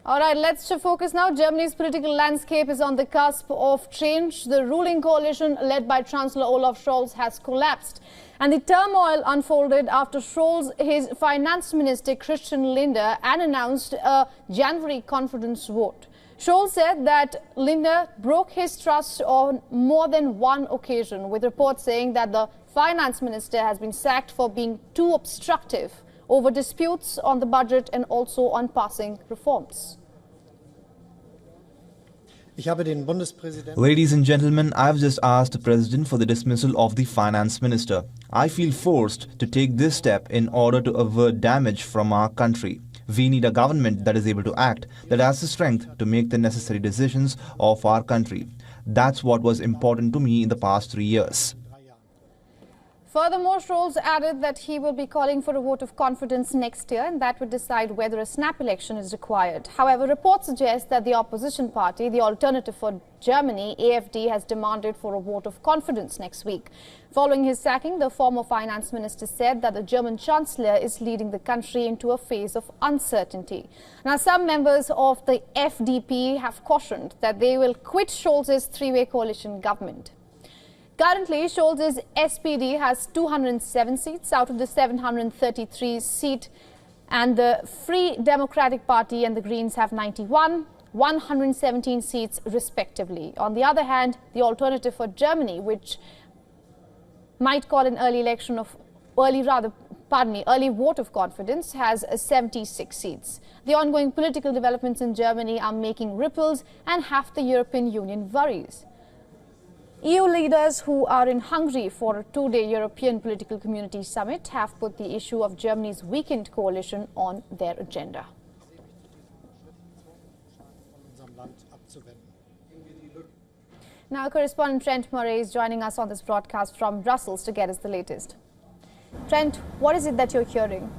All right, let's shift focus now. Germany's political landscape is on the cusp of change. The ruling coalition led by Chancellor Olaf Scholz has collapsed. And the turmoil unfolded after Scholz, his Finance Minister Christian Lindner, announced a January confidence vote. Scholz said that Lindner broke his trust on more than one occasion, with reports saying that the Finance Minister has been sacked for being too obstructive over disputes on the budget and also on passing reforms. Ladies and gentlemen, I have just asked the President for the dismissal of the Finance Minister. I feel forced to take this step in order to avert damage from our country. We need a government that is able to act, that has the strength to make the necessary decisions of our country. That's what was important to me in the past 3 years. Furthermore, Scholz added that he will be calling for a vote of confidence next year, and that would decide whether a snap election is required. However, reports suggest that the opposition party, the Alternative for Germany, AfD, has demanded for a vote of confidence next week. Following his sacking, the former finance minister said that the German Chancellor is leading the country into a phase of uncertainty. Now, some members of the FDP have cautioned that they will quit Scholz's three-way coalition government. Currently, Scholz's SPD has 207 seats out of the 733 seat, and the Free Democratic Party and the Greens have 91, 117 seats respectively. On the other hand, the Alternative for Germany, which might call an early vote of confidence, has 76 seats. The ongoing political developments in Germany are making ripples, and half the European Union worries. EU leaders who are in Hungary for a two-day European Political Community Summit have put the issue of Germany's weakened coalition on their agenda. Now, correspondent Trent Murray is joining us on this broadcast from Brussels to get us the latest. Trent, what is it that you're hearing?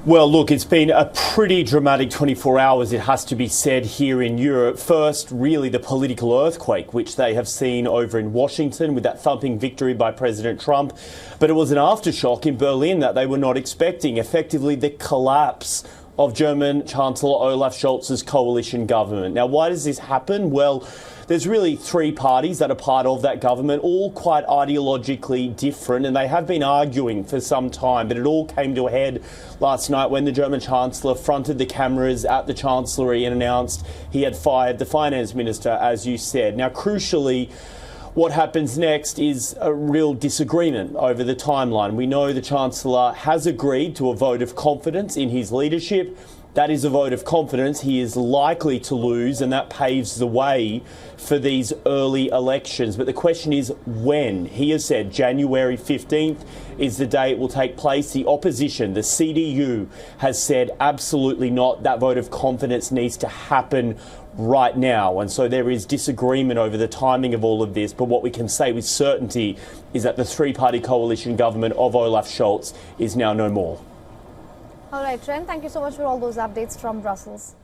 Well, look, it's been a pretty dramatic 24 hours, it has to be said, here in Europe. First, really the political earthquake, which they have seen over in Washington with that thumping victory by President Trump. But it was an aftershock in Berlin that they were not expecting, effectively the collapse of German Chancellor Olaf Scholz's coalition government. Now, why does this happen? Well, there's really three parties that are part of that government, all quite ideologically different, and they have been arguing for some time, but it all came to a head last night when the German Chancellor fronted the cameras at the Chancellery and announced he had fired the Finance Minister, as you said. Now, crucially, what happens next is a real disagreement over the timeline. We know the Chancellor has agreed to a vote of confidence in his leadership. That is a vote of confidence he is likely to lose, and that paves the way for these early elections. But the question is when. He has said January 15th is the day it will take place. The opposition, the CDU, has said absolutely not. That vote of confidence needs to happen right now. And so there is disagreement over the timing of all of this. But what we can say with certainty is that the three-party coalition government of Olaf Scholz is now no more. All right, Trent, thank you so much for all those updates from Brussels.